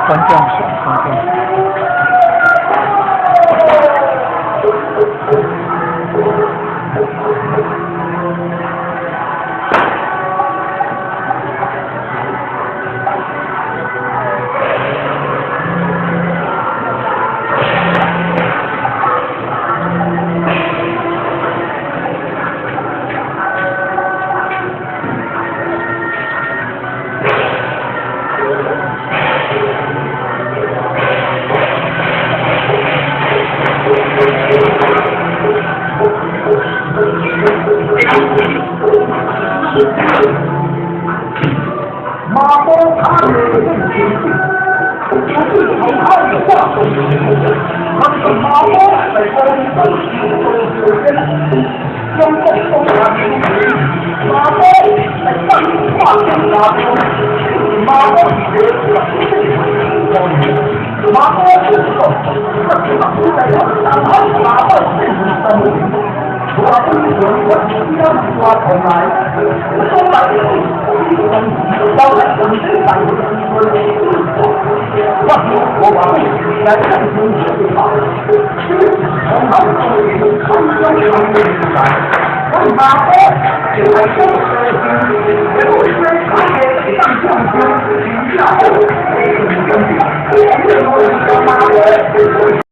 关键是关键。马包他人的正经，不是从他的话中听的，他是马包在高中中学中共中华民国，马包在上化中达中，马包学马包不受，这是马包在上海马包正生。我不是我将抓回来，说来要来本身来我把背景来看清楚好，从他们看中长的时代，我马包就在中学也不是看见上将军下后，这个马包